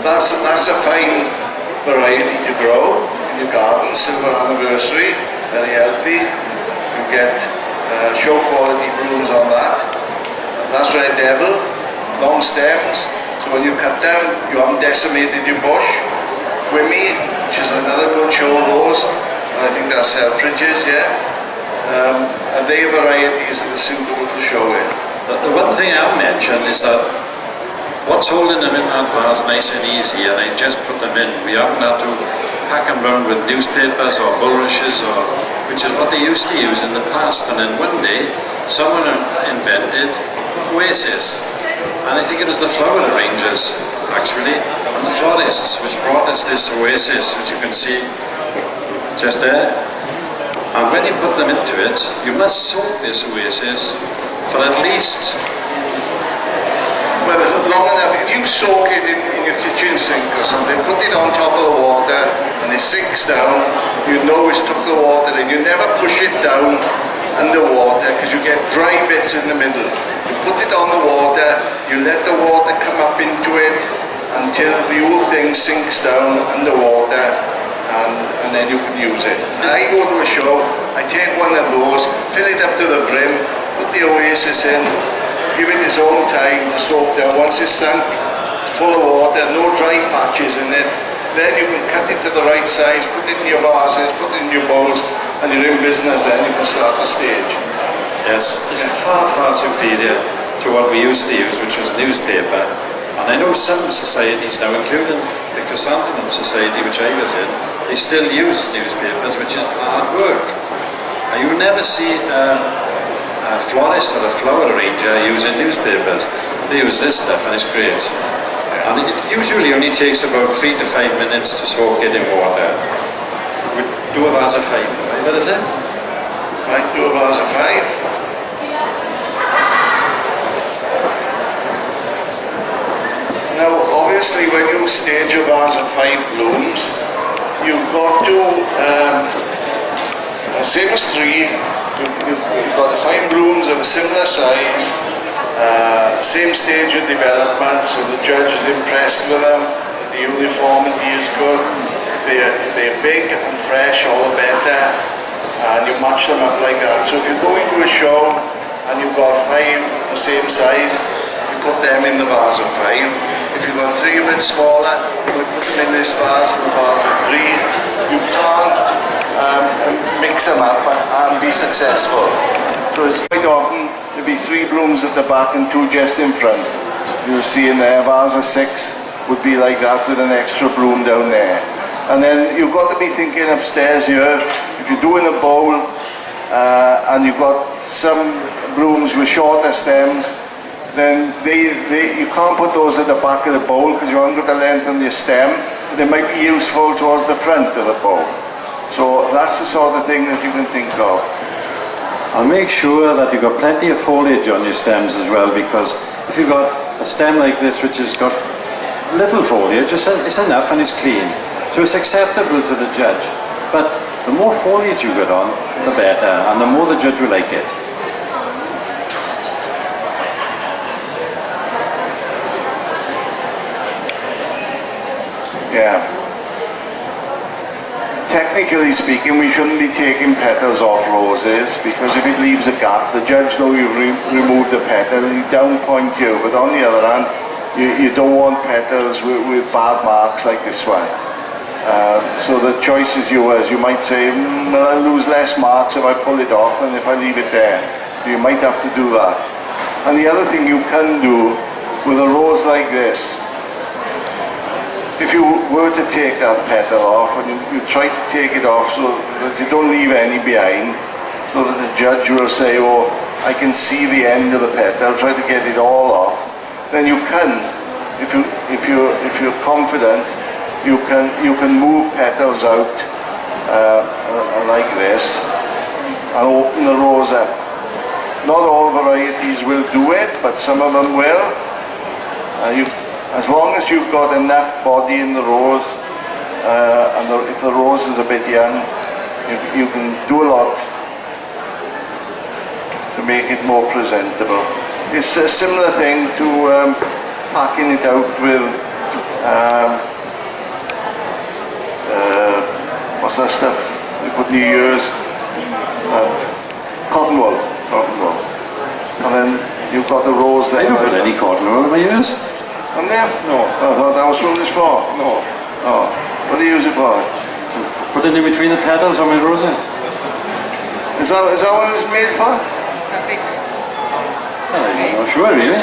That's a fine variety to grow in your garden. Silver anniversary, very healthy. You get show quality blooms on that. That's Red Devil, long stems. So when you cut down, you haven't decimated your bush. Wimmy, which is another good show rose. I think that's Selfridges, yeah. And they are varieties that are suitable for showing. The one thing I'll mention is that what's holding them in that vase nice and easy, and I just put them in. We haven't had to pack them around with newspapers or bulrushes, which is what they used to use in the past. And then one day, someone invented vases. And I think it was the flower arrangers, actually, and the florists, which brought us this oasis, which you can see just there. And when you put them into it, you must soak this oasis for at least... Well, long enough. If you soak it in your kitchen sink or something, put it on top of the water and it sinks down, you know it's took the water in. You never push it down underwater because you get dry bits in the middle. You put it on the water, you let the water come up into it until the whole thing sinks down underwater, and then you can use it. I go to a show, I take one of those, fill it up to the brim, put the oasis in, give it its own time to soak down. Once it's sunk, it's full of water, no dry patches in it, then you can cut it to the right size, put it in your vases, put it in your bowls, and you're in business then, you can start the stage. Yes, it's far, far superior to what we used to use, which was newspaper. And I know some societies now, including the Chrysanthemum Society, which I was in, they still use newspapers, which is hard work. And you never see a florist or a flower arranger using newspapers. They use this stuff and it's great. And it usually only takes about 3 to 5 minutes to soak it in water. We do a vase of 5, right? What is it? Right, do a vase of 5. Now, obviously, when you stage a vase of 5 blooms, you've got to, same as 3, you've got the 5 blooms of a similar size, same stage of development, so the judge is impressed with them, the uniformity is good. If they're big and fresh, all the better, and you match them up like that. So if you're going to a show and you've got 5 the same size, you put them in the vase of 5. If you've got 3 a bit smaller, you put them in this vase for a vase of 3. You can't mix them up and be successful. So it's quite often there'll be 3 blooms at the back and 2 just in front. You'll see in there, vase of 6 would be like that with an extra bloom down there. And then you've got to be thinking upstairs here, if you're doing a bowl and you've got some blooms with shorter stems, then you can't put those at the back of the bowl because you haven't got the length on your stem. They might be useful towards the front of the bowl. So that's the sort of thing that you can think of. And make sure that you've got plenty of foliage on your stems as well, because if you've got a stem like this which has got little foliage, it's enough and it's clean. So it's acceptable to the judge. But the more foliage you get on, the better, and the more the judge will like it. Yeah. Technically speaking, we shouldn't be taking petals off roses, because if it leaves a gap, the judge knows you've removed the petal, he downpoint you. But on the other hand, you don't want petals with bad marks like this one. So the choice is yours. You might say, well, I'll lose less marks if I pull it off than if I leave it there. You might have to do that. And the other thing you can do with a rose like this, if you were to take that petal off, and you try to take it off so that you don't leave any behind, so that the judge will say, oh, I can see the end of the petal, try to get it all off, then you can, if you're confident, you can move petals out like this and open the rose up. Not all varieties will do it, but some of them will. As long as you've got enough body in the rose, and if the rose is a bit young, you can do a lot to make it more presentable. It's a similar thing to packing it out with what's that stuff you put in your ears? Cotton wool. And then you've got the rose there. I don't put any cotton wool in my ears. And there? No. I thought that was what it was for. No. Oh, what do you use it for? Put it in between the petals of my roses. Is that what it's made for? Well, I'm not sure really.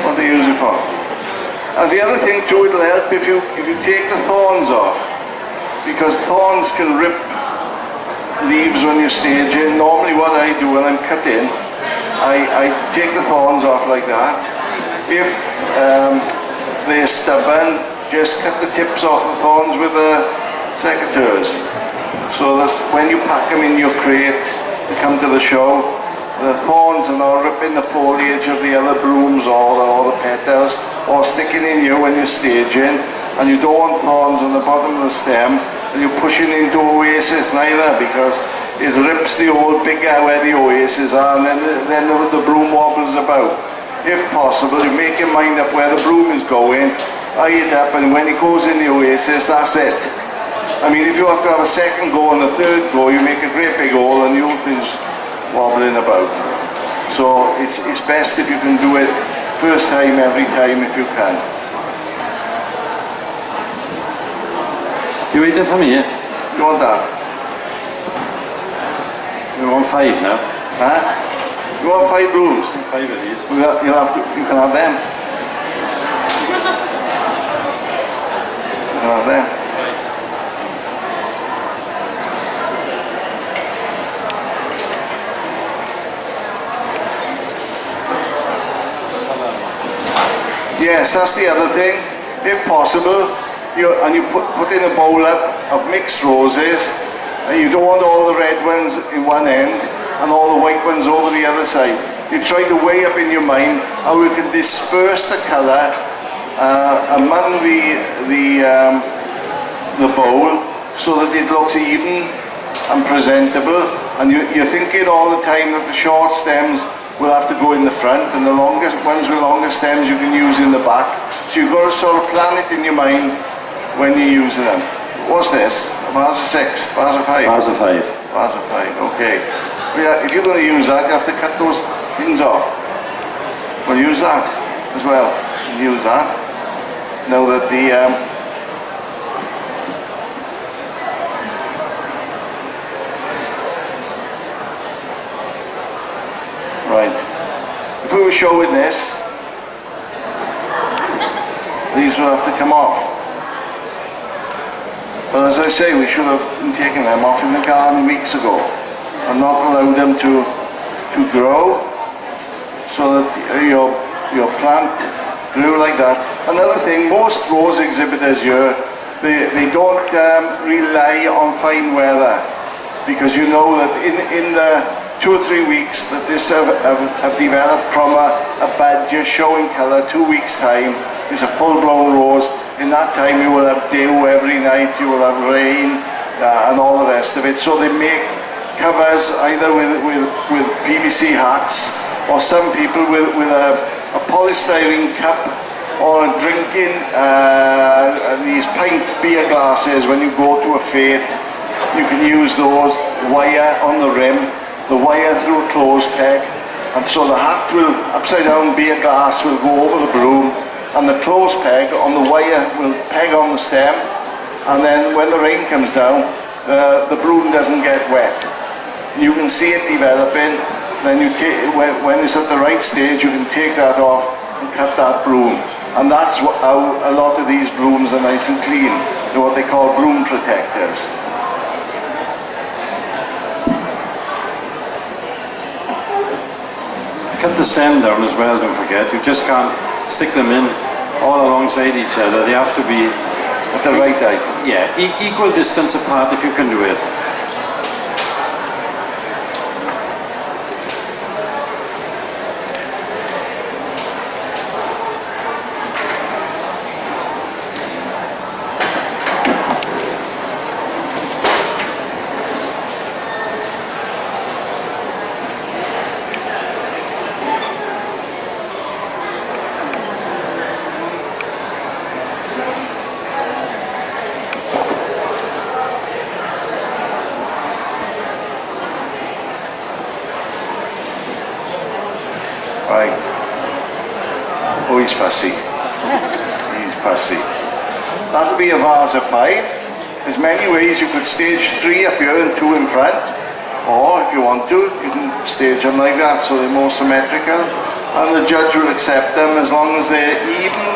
What do you use it for? And the other thing too, it'll help if you take the thorns off, because thorns can rip leaves when you're staging. Normally what I do when I'm cutting, I take the thorns off like that. If they're stubborn, just cut the tips off the thorns with the secateurs, so that when you pack them in your crate to come to the show, the thorns are not ripping the foliage of the other blooms or the petals, or sticking in you when you're staging. And you don't want thorns on the bottom of the stem and you're pushing into oasis neither, because it rips the old bigger where the oasis are, and then the bloom wobbles about. If possible, you make your mind up where the bloom is going, eye it up, and when it goes in the oasis, that's it. I mean, if you have to have a second go and a third go, you make a great big hole and the whole thing's wobbling about. So it's best if you can do it first time, every time, if you can. You waiting for me? You want that? You want 5 now? Huh? You want 5 blooms? 5 of these. You can have them. You can have them. Yes, that's the other thing. If possible, you put in a bowl up of mixed roses, and you don't want all the red ones in one end and all the white ones over the other side. You try to weigh up in your mind how you can disperse the colour among the bowl so that it looks even and presentable. And you're thinking all the time that the short stems will have to go in the front, and the longest ones with longer stems you can use in the back. So you've got to sort of plan it in your mind when you're using them. What's this? A vase of 6? Vase of 5? Vase of 5. Vase of 5, okay. Well, yeah, if you're going to use that, you have to cut those things off. Well, use that as well. Use that. Now that the right. If we were showing this, these would have to come off. But as I say, we should have been taking them off in the garden weeks ago and not allowed them to grow, so that your plant grew like that. Another thing, most rose exhibitors here, they don't rely on fine weather, because you know that in the 2 or 3 weeks that this have developed from a bud just showing colour, 2 weeks time is a full-blown rose. In that time you will have dew every night, you will have rain and all the rest of it. So they make covers either with PVC hats, or some people with a polystyrene cup, or drinking these pint beer glasses when you go to a fete. You can use those, wire on the rim, the wire through a clothes peg, and so the hat will, upside down beer glass will go over the bloom, and the clothes peg on the wire will peg on the stem, and then when the rain comes down, the bloom doesn't get wet. You can see it developing, then when it's at the right stage, you can take that off and cut that bloom. And that's how a lot of these blooms are nice and clean. They're what they call bloom protectors. Cut the stem down as well, don't forget. You just can't stick them in all alongside each other. They have to be at the right height. Yeah, equal distance apart if you can do it. he's fussy. He's fussy. That'll be a vase of 5. There's many ways you could stage 3 up here and 2 in front. Or if you want to, you can stage them like that so they're more symmetrical. And the judge will accept them as long as they're even,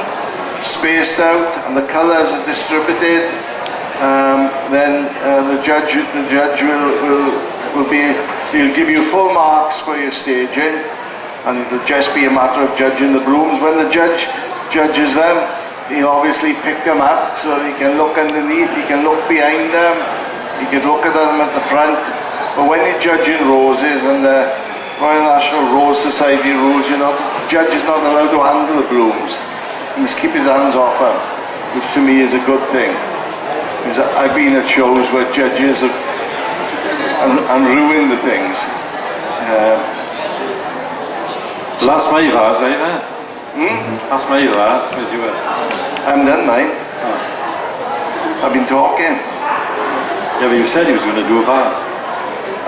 spaced out, and the colours are distributed. Then the judge will he'll give you full marks for your staging, and it'll just be a matter of judging the blooms. When the judge judges them, he'll obviously pick them up so he can look underneath, he can look behind them, he can look at them at the front. But when you're judging roses, and the Royal National Rose Society rules, the judge is not allowed to handle the blooms. He must keep his hands off them, which to me is a good thing. Because I've been at shows where judges have and ruin the things. That's my vase, eh? That's my vase, with yours. I'm done mine. I've been talking. Yeah, but you said he was going to do a vase.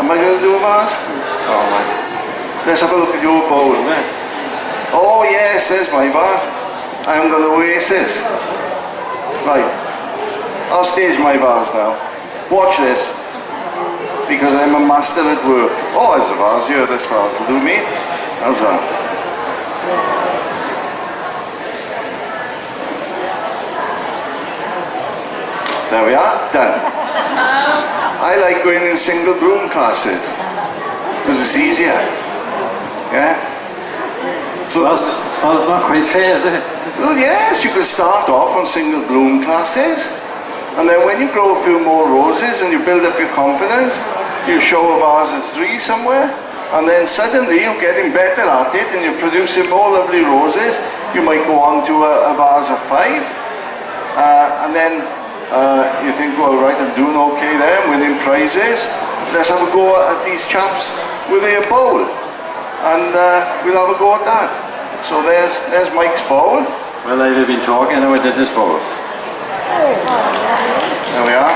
Am I going to do a vase? Oh my. Let's have a look at your bowl. Oh yes, there's my vase. I haven't got Oasis. Right. I'll stage my vase now. Watch this. Because I'm a master at work. Oh, there's a vase here. This vase will do me. How's that? There we are. Done. I like going in single bloom classes because it's easier. Yeah? So that's not quite fair, is it? Well, yes, you can start off on single bloom classes, and then when you grow a few more roses and you build up your confidence, you show a vase of 3 somewhere, and then suddenly you're getting better at it and you're producing more lovely roses. You might go on to a vase of 5, and then you think, well, right, I'm doing okay there, I'm winning prizes. Let's have a go at these chaps with their bowl, and we'll have a go at that. So there's Mike's bowl. Well, I've been talking, and I did this bowl. There we are.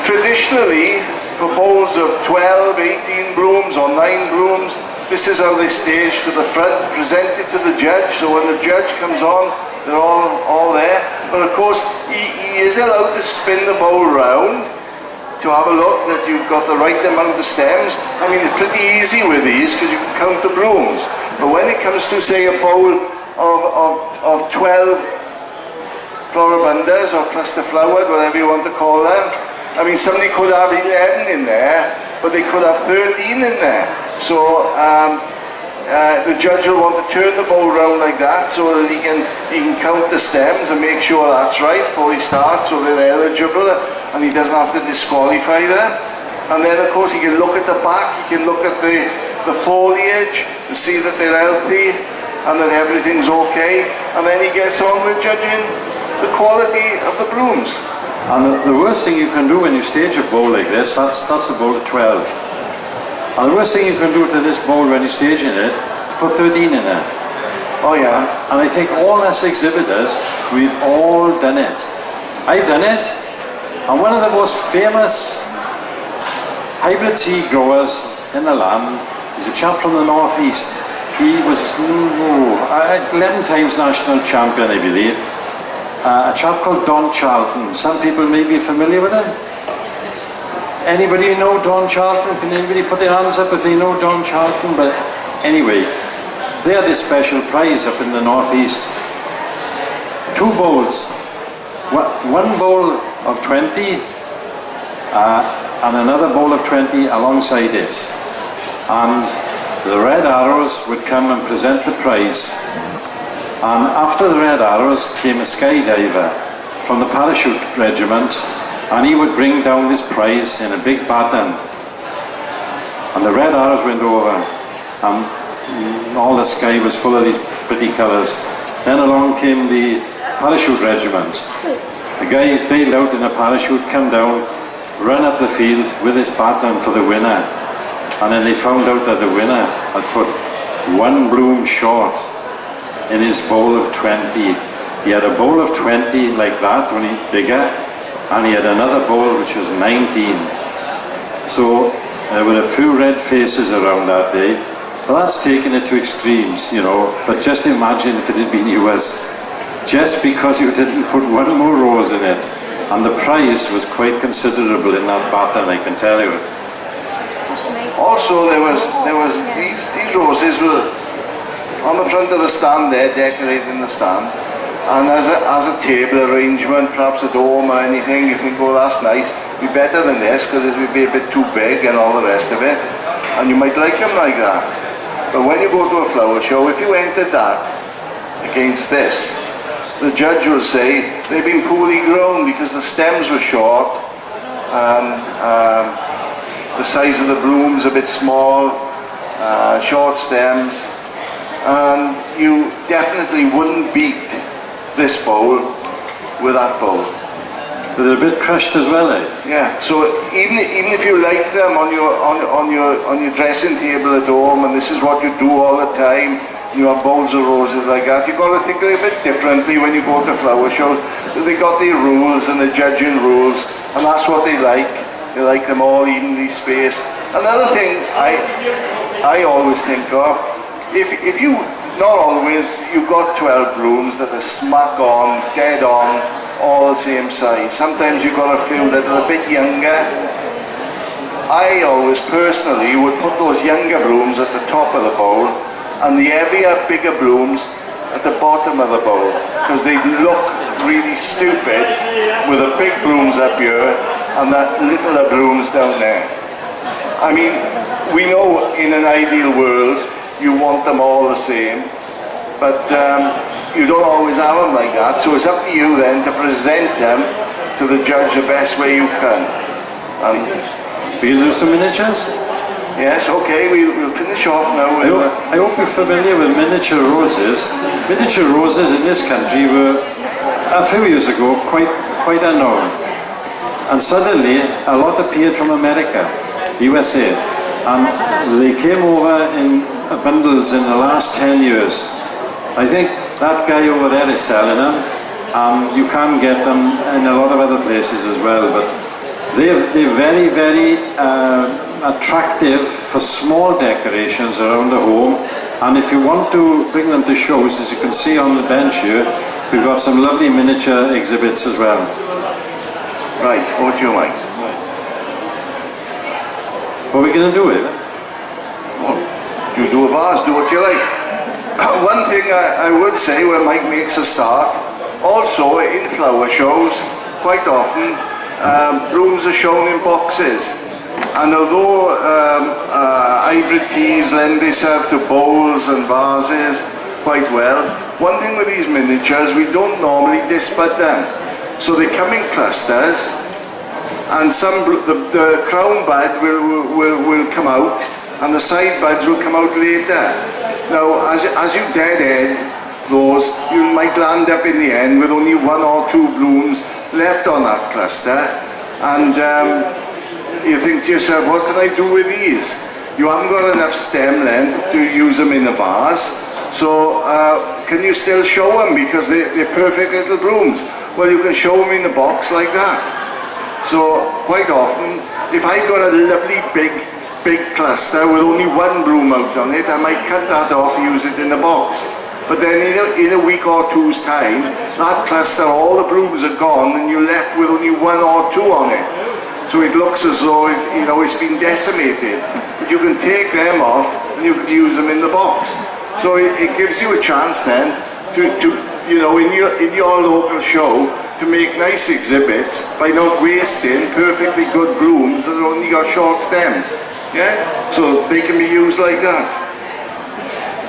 Traditionally, for bowls of 12, 18 blooms or 9 blooms, this is how they stage to the front, present it to the judge, so when the judge comes on, they're all there. But of course, he is allowed to spin the bowl round to have a look that you've got the right amount of stems. I mean, it's pretty easy with these because you can count the blooms. But when it comes to, say, a bowl of 12 floribundas or cluster flowered, whatever you want to call them, I mean, somebody could have 11 in there, but they could have 13 in there. So the judge will want to turn the bowl round like that so that he can count the stems and make sure that's right before he starts, so they're eligible and he doesn't have to disqualify them. And then of course he can look at the back, he can look at the foliage to see that they're healthy and that everything's okay, and then he gets on with judging the quality of the blooms. And the worst thing you can do when you stage a bowl like this, that's a bowl of 12. And the worst thing you can do to this bowl when you're staging it is put 13 in there. Oh yeah. And I think all us exhibitors, we've all done it. I've done it, and one of the most famous hybrid tea growers in the land is a chap from the northeast. He was 11 times national champion, I believe. A chap called Don Charlton. Some people may be familiar with him. Anybody know Don Charlton? Can anybody put their hands up if they know Don Charlton? But anyway, they had this special prize up in the northeast. 2 bowls. One bowl of 20 and another bowl of 20 alongside it. And the Red Arrows would come and present the prize. And after the Red Arrows came a skydiver from the parachute regiment, and he would bring down this prize in a big baton. And the Red Arrows went over, and all the sky was full of these pretty colours. Then along came the parachute regiment. The guy bailed out in a parachute, come down, run up the field with his baton for the winner. And then they found out that the winner had put 1 bloom short in his bowl of 20. He had a bowl of 20 like that, only bigger, and he had another bowl which was 19. So there were a few red faces around that day, Well, that's taking it to extremes, you know, but just imagine if it had been US, just because you didn't put one more rose in it. And the price was quite considerable in that baton, I can tell you. Also, there was these roses were on the front of the stand there, decorating the stand. And as a table arrangement, perhaps a dome or anything, you think, oh, that's nice. It'd be better than this because it would be a bit too big and all the rest of it. And you might like them like that. But when you go to a flower show, if you entered that against this, the judge will say they've been poorly grown because the stems were short and the size of the bloom's a bit small, short stems, and you definitely wouldn't beat this bowl with that bowl. They're a bit crushed as well, eh? Yeah. So even if you like them on your dressing table at home, and this is what you do all the time, you have bowls of roses like that, you've got to think a little bit differently when you go to flower shows. They got their rules and the judging rules, and that's what they like. They like them all evenly spaced. Another thing I always think of, if you, not always, you've got 12 blooms that are smack on, dead on, all the same size. Sometimes you've got a few that are a bit younger. I always personally would put those younger blooms at the top of the bowl and the heavier, bigger blooms at the bottom of the bowl, because they look really stupid with the big blooms up here and that littler blooms down there. I mean, we know in an ideal world you want them all the same, but you don't always have them like that, so it's up to you then to present them to the judge the best way you can. And we'll do some miniatures? Yes, okay, we'll finish off now. I hope you're familiar with miniature roses. Miniature roses in this country were, a few years ago, quite unknown. And suddenly, a lot appeared from America, USA. And they came over in bundles in the last 10 years. I think that guy over there is selling them. You can get them in a lot of other places as well, but they're very, very attractive for small decorations around the home. And if you want to bring them to shows, as you can see on the bench here, we've got some lovely miniature exhibits as well. Right, over to you, Mike. What are we going to do with it? Well, you do a vase, do what you like. One thing I would say where Mike makes a start, also in flower shows, quite often, blooms are shown in boxes. And although hybrid teas lend themselves to bowls and vases quite well, one thing with these miniatures, we don't normally disbud them. So they come in clusters, and the crown bud will come out, and the side buds will come out later. Now, as you dead end those, you might land up in the end with only 1 or 2 blooms left on that cluster, and you think to yourself, what can I do with these? You haven't got enough stem length to use them in a vase, so can you still show them because they're perfect little blooms? Well, you can show them in the box like that. So quite often, if I've got a lovely big cluster with only 1 bloom out on it, I might cut that off, use it in the box. But then in a week or two's time, that cluster, all the blooms are gone and you're left with only 1 or 2 on it. So it looks as though it's been decimated. But you can take them off and you can use them in the box. So it gives you a chance then to in your local show to make nice exhibits by not wasting perfectly good blooms that only got short stems. Yeah? So they can be used like that.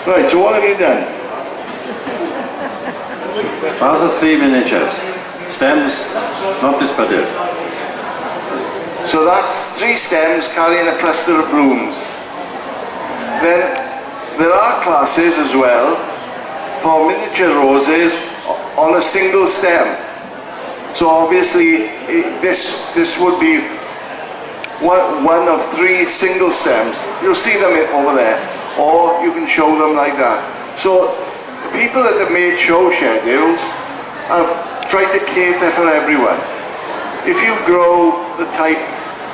Right, so what have you done? Those are 3 miniatures. Stems, not disbudded. So that's 3 stems carrying a cluster of blooms. Then there are classes as well for miniature roses on a single stem. So obviously this would be one of 3 single stems. You'll see them over there, or you can show them like that. So the people that have made show schedules have tried to cater for everyone. If you grow the type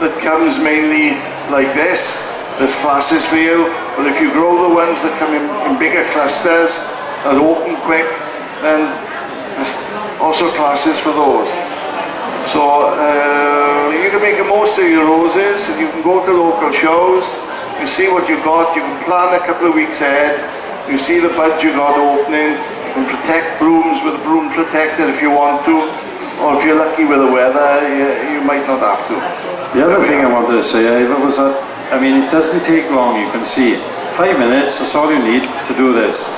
that comes mainly like this, there's classes for you. But if you grow the ones that come in bigger clusters and open quick, then there's also classes for those. So you can make the most of your roses, and you can go to local shows, you see what you got, you can plan a couple of weeks ahead, you see the buds you got opening, you can protect blooms with a broom protector if you want to, or if you're lucky with the weather, you might not have to. The other thing I wanted to say, Ivor, was that, I mean, it doesn't take long, you can see. 5 minutes, that's all you need to do this.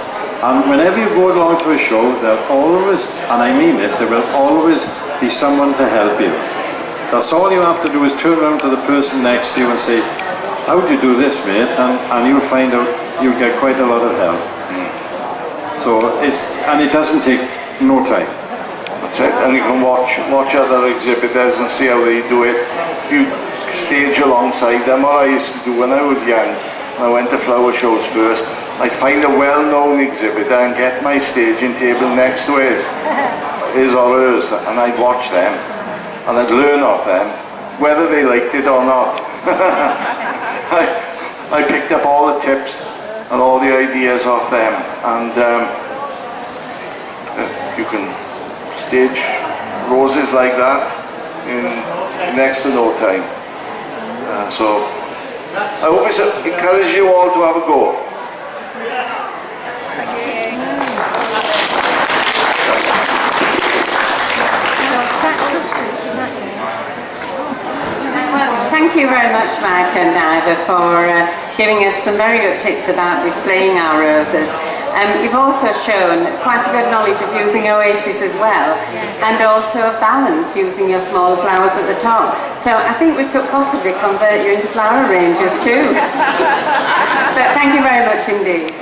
And whenever you go along to a show, there'll always, and I mean this, there will always be someone to help you. That's all you have to do is turn around to the person next to you and say, how do you do this, mate? And you'll find out you'll get quite a lot of help. So and it doesn't take no time. That's it, and you can watch other exhibitors and see how they do it. You stage alongside them, what I used to do when I was young. I went to flower shows first. I'd find a well-known exhibitor and get my staging table next to his or hers, and I'd watch them, and I'd learn off them, whether they liked it or not. I picked up all the tips and all the ideas off them, and you can stage roses like that in next to no time. So I hope it's encourage you all to have a go. Thank you very much, Mike and Ivor, for giving us some very good tips about displaying our roses. You've also shown quite a good knowledge of using oases as well, and also of balance using your smaller flowers at the top. So I think we could possibly convert you into flower arrangers too. But thank you very much indeed.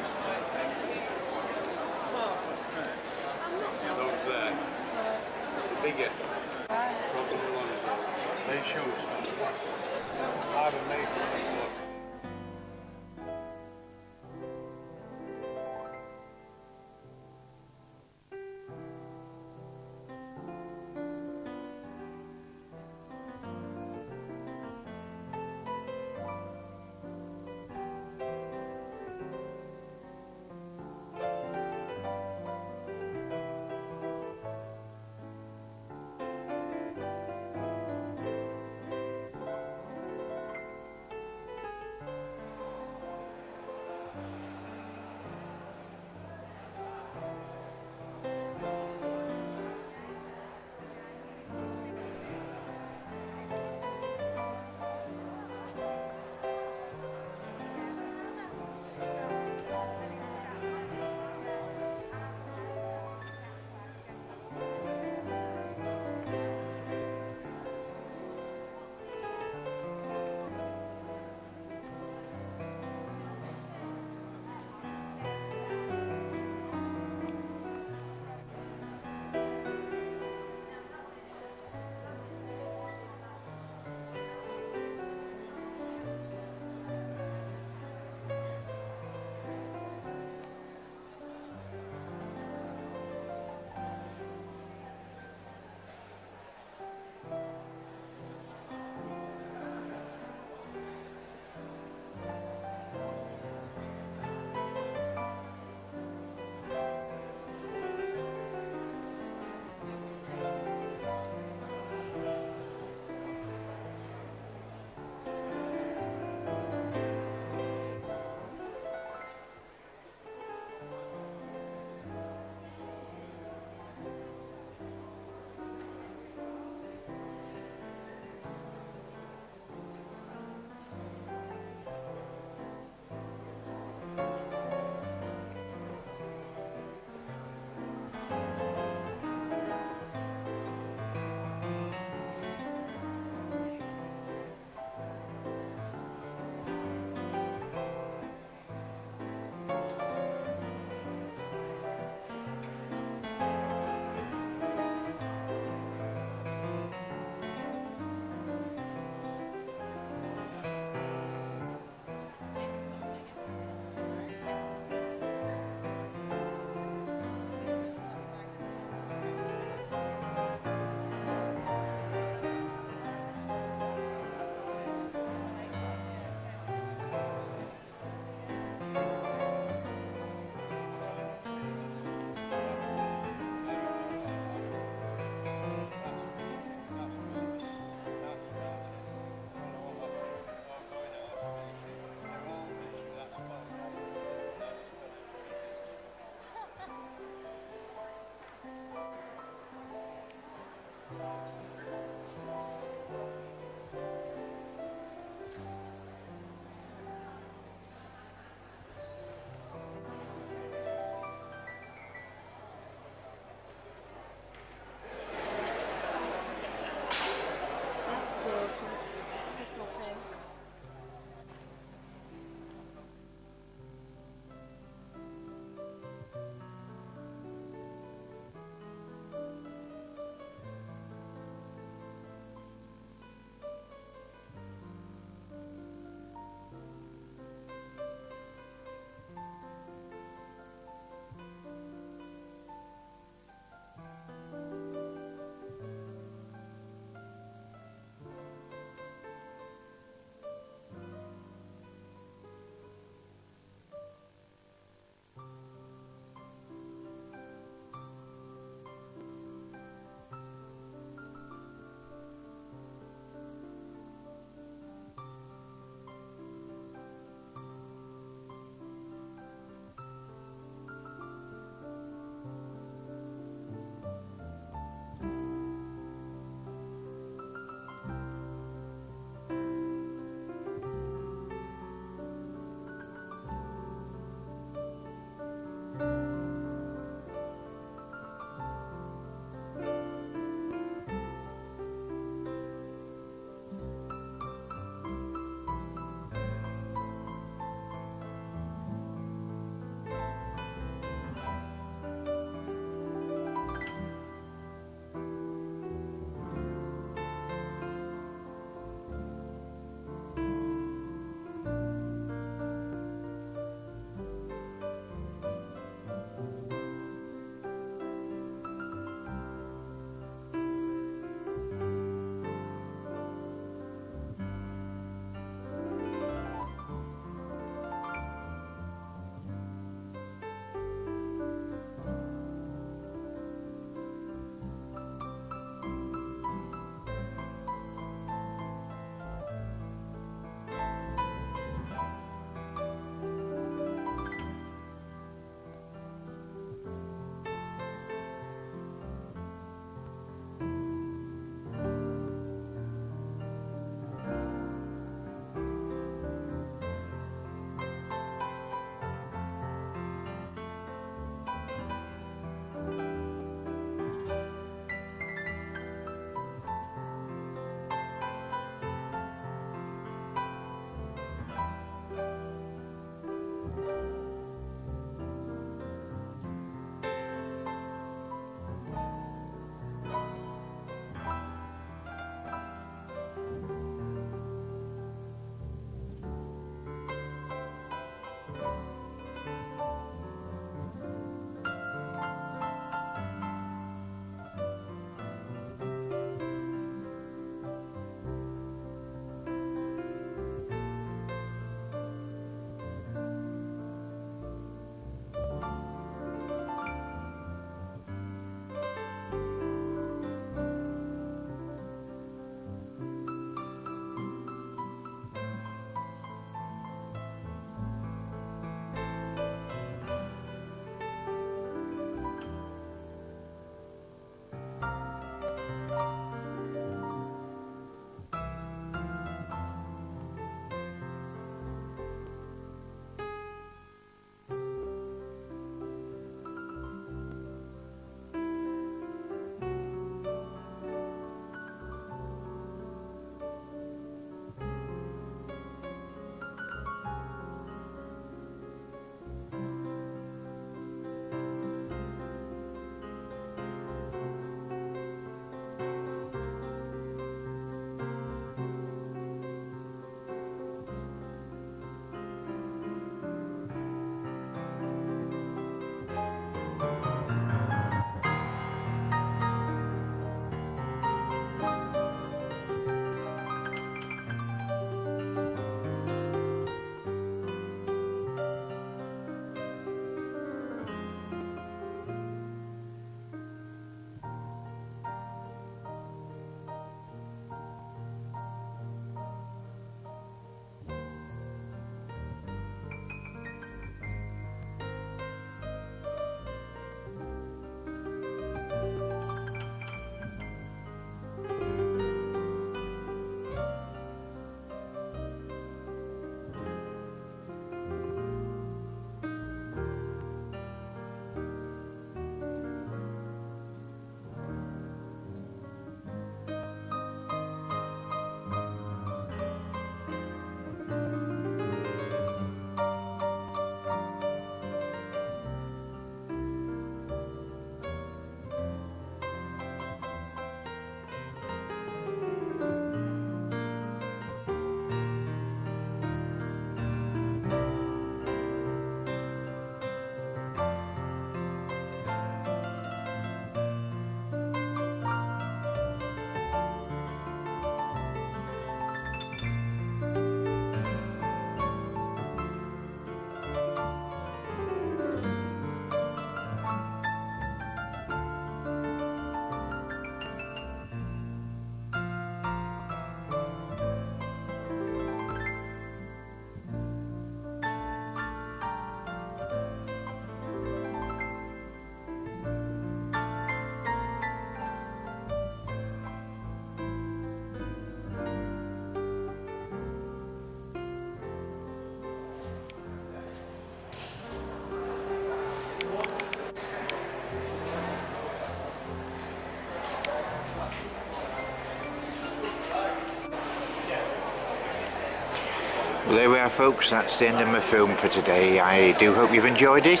Well, there we are, folks. That's the end of my film for today. I do hope you've enjoyed it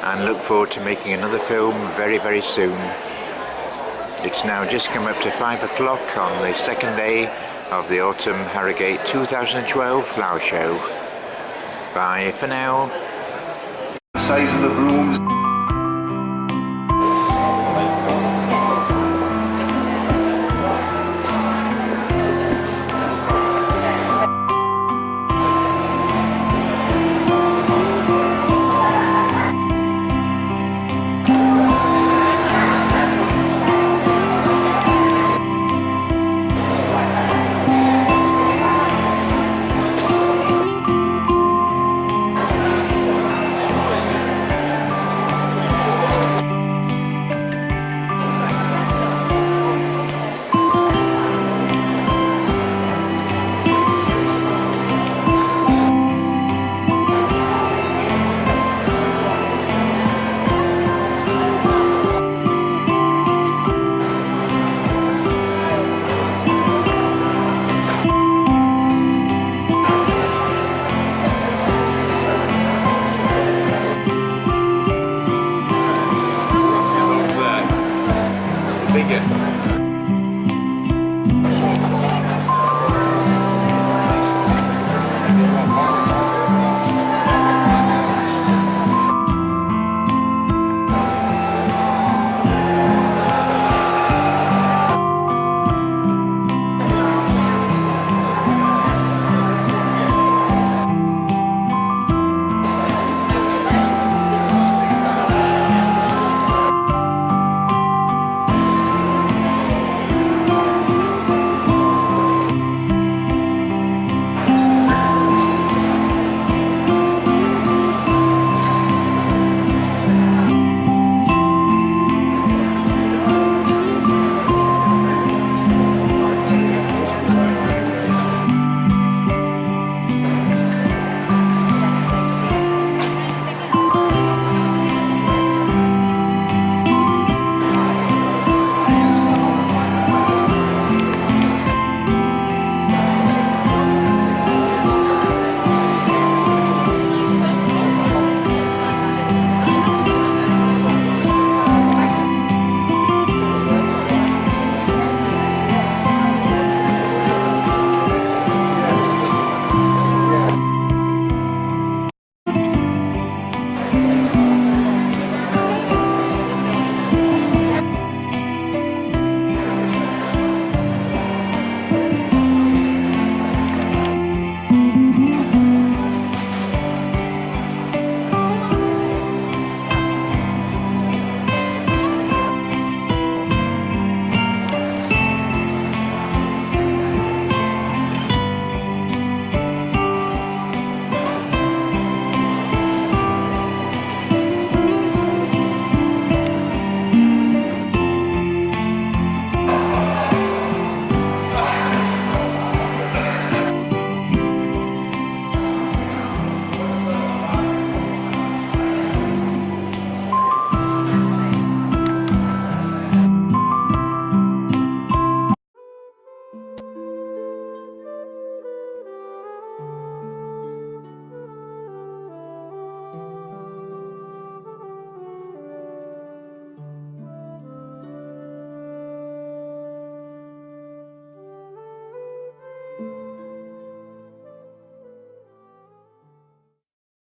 and look forward to making another film very, very soon. It's now just come up to 5 o'clock on the second day of the Autumn Harrogate 2012 Flower Show. Bye for now. The size of the brooms.